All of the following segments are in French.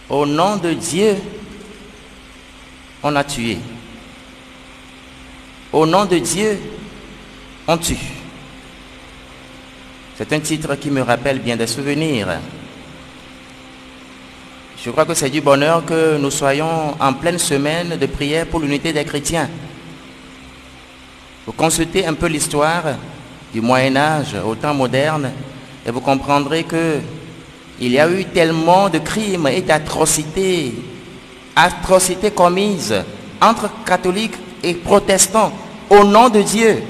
Au nom de Dieu, on a tué. Au nom de Dieu, on tue. C'est un titre qui me rappelle bien des souvenirs. Je crois que c'est du bonheur que nous soyons en pleine semaine de prière pour l'unité des chrétiens. Vous consultez un peu l'histoire du Moyen-Âge au temps moderne et vous comprendrez que il y a eu tellement de crimes et d'atrocités, commises entre catholiques et protestants au nom de Dieu.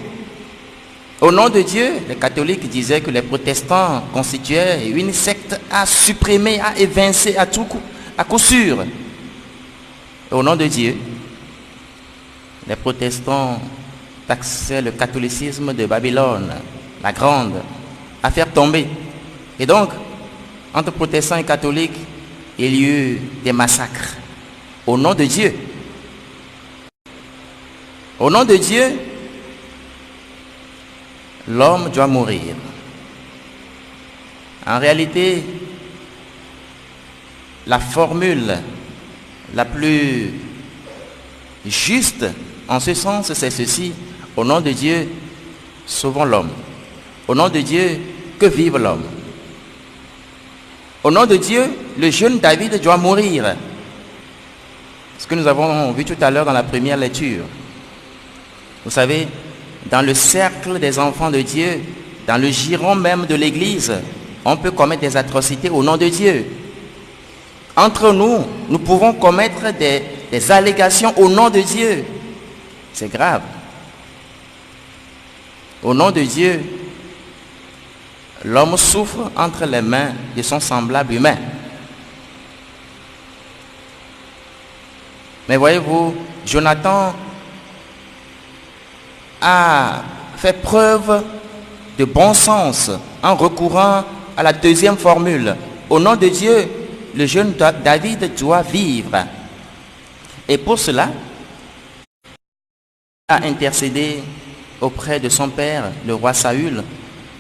Au nom de Dieu, les catholiques disaient que les protestants constituaient une secte à supprimer, à évincer à coup sûr. Et au nom de Dieu, les protestants taxaient le catholicisme de Babylone, la grande, à faire tomber. Et donc, entre protestants et catholiques, il y eut des massacres. Au nom de Dieu. Au nom de Dieu, l'homme doit mourir. En réalité, la formule la plus juste en ce sens, c'est ceci. Au nom de Dieu, sauvons l'homme. Au nom de Dieu, que vive l'homme. Au nom de Dieu, le jeune David doit mourir. Ce que nous avons vu tout à l'heure dans la première lecture. Vous savez, dans le cercle des enfants de Dieu, dans le giron même de l'Église, on peut commettre des atrocités au nom de Dieu. Entre nous, nous pouvons commettre des allégations au nom de Dieu. C'est grave. Au nom de Dieu, l'homme souffre entre les mains de son semblable humain. Mais voyez-vous, Jonathan a fait preuve de bon sens en recourant à la deuxième formule. Au nom de Dieu, le jeune David doit vivre. Et pour cela, il a intercédé auprès de son père, le roi Saül,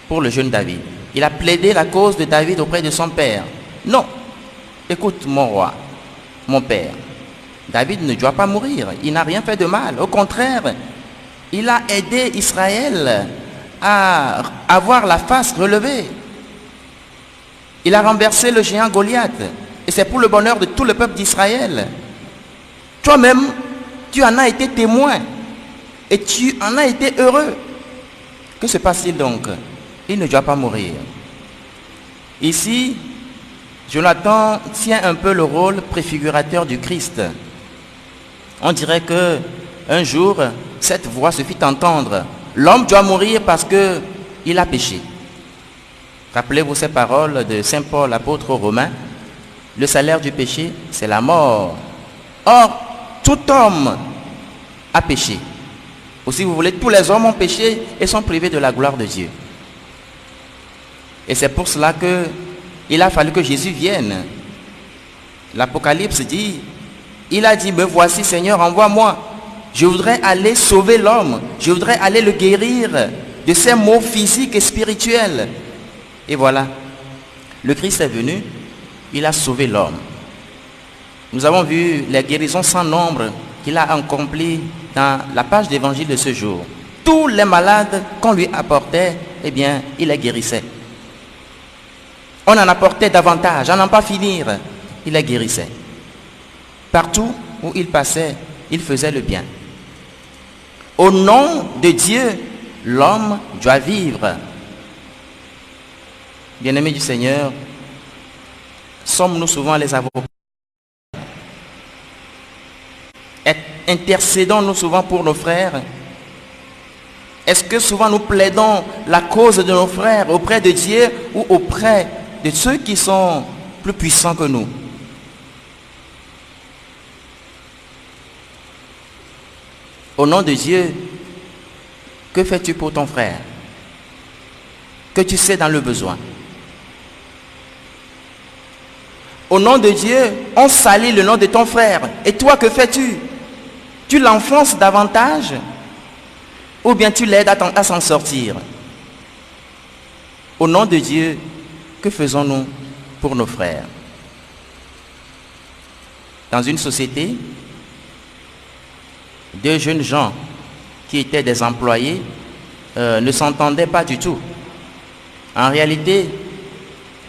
pour le jeune David. Il a plaidé la cause de David auprès de son père. Non, écoute mon roi, mon père, David ne doit pas mourir, il n'a rien fait de mal. Au contraire, il a aidé Israël à avoir la face relevée. Il a renversé le géant Goliath. Et c'est pour le bonheur de tout le peuple d'Israël. Toi-même, tu en as été témoin. Et tu en as été heureux. Que se passe-t-il donc? Il ne doit pas mourir. Ici, Jonathan tient un peu le rôle préfigurateur du Christ. On dirait que un jour, cette voix se fit entendre. L'homme doit mourir parce qu'il a péché. Rappelez-vous ces paroles de Saint Paul, apôtre aux Romains. Le salaire du péché, c'est la mort. Or, tout homme a péché. Ou si vous voulez, tous les hommes ont péché et sont privés de la gloire de Dieu. Et c'est pour cela qu'il a fallu que Jésus vienne. L'Apocalypse dit, il a dit, me voici Seigneur, envoie-moi. Je voudrais aller sauver l'homme. Je voudrais aller le guérir de ses maux physiques et spirituels. Et voilà, le Christ est venu, il a sauvé l'homme. Nous avons vu les guérisons sans nombre qu'il a accomplies dans la page d'évangile de ce jour. Tous les malades qu'on lui apportait, eh bien, il les guérissait. On en apportait davantage, à n'en pas finir, il les guérissait. Partout où il passait, il faisait le bien. Au nom de Dieu, l'homme doit vivre. Bien-aimés du Seigneur, sommes-nous souvent les avocats? Intercédons-nous souvent pour nos frères? Est-ce que souvent nous plaidons la cause de nos frères auprès de Dieu ou auprès de ceux qui sont plus puissants que nous? Au nom de Dieu, que fais-tu pour ton frère que tu sais dans le besoin? Au nom de Dieu, on salit le nom de ton frère. Et toi, que fais-tu? Tu l'enfonces davantage ou bien tu l'aides à s'en sortir? Au nom de Dieu, que faisons-nous pour nos frères? dans une société, deux jeunes gens qui étaient des employés ne s'entendaient pas du tout. En réalité,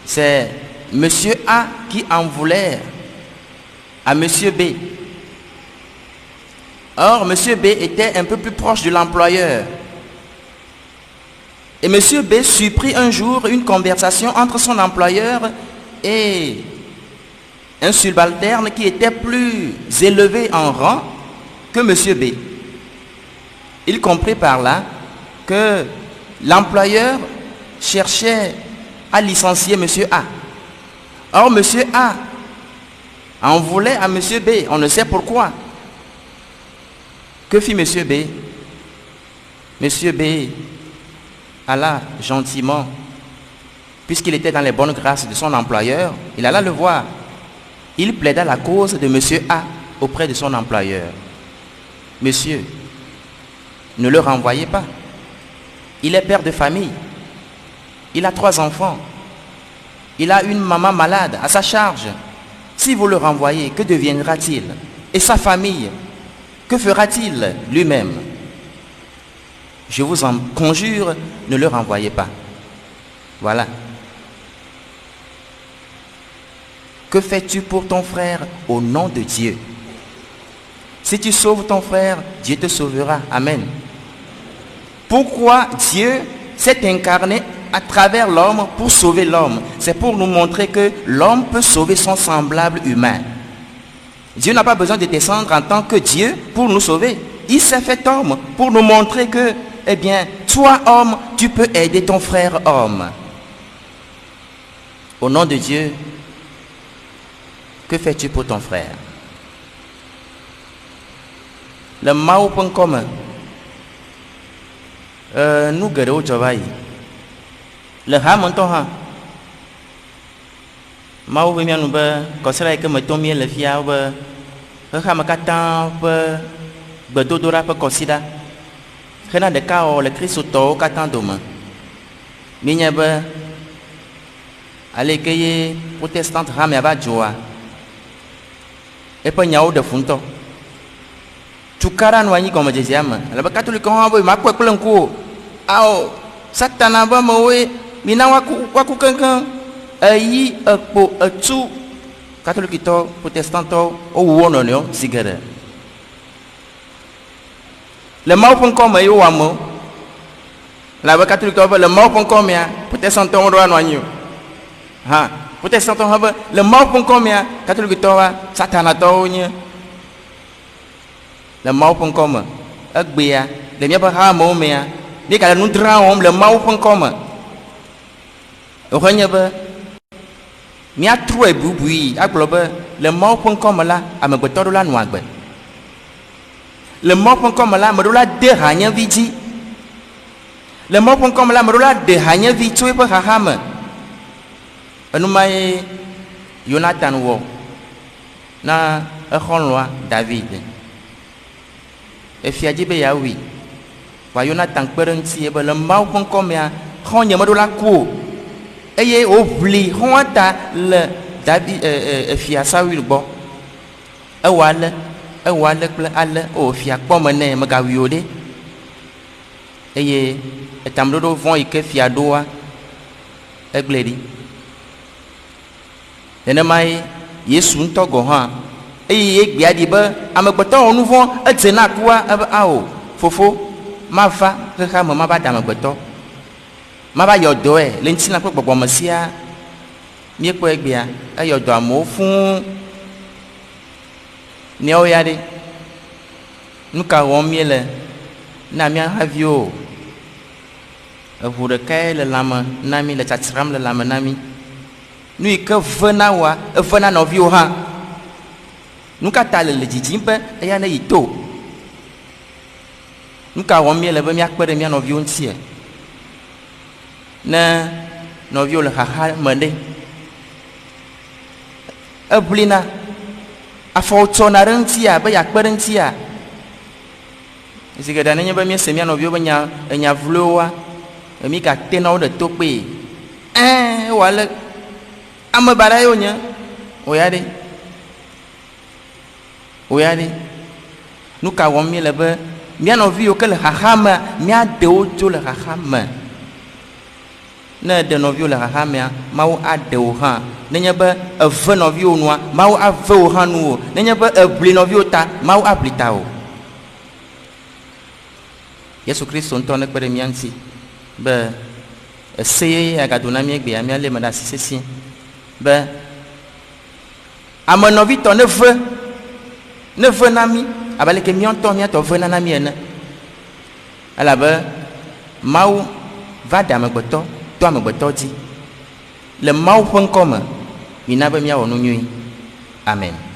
c'est Monsieur A qui en voulait à Monsieur B. Or, Monsieur B était un peu plus proche de l'employeur. Et Monsieur B surprit un jour une conversation entre son employeur et un subalterne qui était plus élevé en rang que Monsieur B. Il comprit par là que l'employeur cherchait à licencier Monsieur A. Or, Monsieur A en voulait à Monsieur B. On ne sait pourquoi. Que fit Monsieur B? Monsieur B alla gentiment, puisqu'il était dans les bonnes grâces de son employeur, il alla le voir. Il plaida la cause de Monsieur A auprès de son employeur. Monsieur, ne le renvoyez pas. Il est père de famille. Il a 3 enfants. Il a une maman malade à sa charge. Si vous le renvoyez, que deviendra-t-il? Et sa famille, que fera-t-il lui-même? Je vous en conjure, ne le renvoyez pas. Voilà. Que fais-tu pour ton frère au nom de Dieu? Si tu sauves ton frère, Dieu te sauvera. Amen. Pourquoi Dieu s'est incarné à travers l'homme pour sauver l'homme? C'est pour nous montrer que l'homme peut sauver son semblable humain. Dieu n'a pas besoin de descendre en tant que Dieu pour nous sauver. Il s'est fait homme pour nous montrer que, eh bien, toi homme, tu peux aider ton frère homme. Au nom de Dieu, que fais-tu pour ton frère? Le mao.com, nous guérons au travail. Le hamontoha. Mao veut bien nous faire, quand c'est là que me tombe le fiable, le hamakatan, le dodora peut considérer. Rien de cas le Christ auto qu'attend demain. Mignaba, allez cueillir protestante rame à joie. Et pas niao de funto. Tu caran wani comme deuxième. La catholique on va ma quoi coup. Ao, satana va me mina waku kankan. Ayi akpo atu. Catholique to protestanto o wononio sigara. Le mot.com est où à moi? La catholique le mot.com est peut-être sans ton droit noyau. Ha, peut-être sans ton le mot.com est catholique satanato. Le mot.com agbia, le mien pas ha mo mea, ni qu'à nous draom le mot.com. Au renyaba, mia troué boubui, aglobe, le mot.com là, à me botter la noix. Le mot.com là, me doula de hanya vidi. Le mot.com là, me doula de hanya vidi, tu es pas haham. Anoumae Jonathan Wo, na loi David. Et fiadjibe ya oui. Wa Jonathan Perenti, et le mot.com ya, hanya me doula kou. Eye oubli, honta le David, fiasa oui le bon. Awal. Awal al o fiak pomene magawiode eye etamdodo vont ike fiadoa egledi enemai yesu ntogo ha eye egbiadi ba amegbeto onu vont edzena kwa ao fofo mava kha mama ba damegbeto maba yodo e le ntina pe gbogbo masia mi ko egbia ayodo amo fun Néo yade, nous carons miel, namia havio, vous le caille le lame, nami le chatram le lame nami. Nous que venawa, vena novio ha. Nous catale le dijimpe et yana ito. Nous carons miel le bemiak per mia novio ntie. Na novio le haha mende. Ablina. A fortuna rentia, ba yak parentia. Isi kadang-kadang ba mi semia novio ba nya vloa, mi ka tenau de tope. Wala ama barayo nya. Oyade. Oyani, nous avons mis le be, bien en vue que le haham, mia de ojo le haham. Ne de nos vieux le haham, mau a de ohan, n'ayez pas a ve nos vieux noir, mau a ve ohan nous, n'ayez pas a bli nos vieux ta, mau a bli tao. Yesu Christ on tourne par les miansi, be, essayez à gadonami et bien, les madas sissi, be, à mon avis, ton ne veut nami, avec les miens ton mien, ton veut nami, à la base, mau va dans me boto, toi me boto dit, le mau point commun, il n'a pas mis à nous nuit. Amen.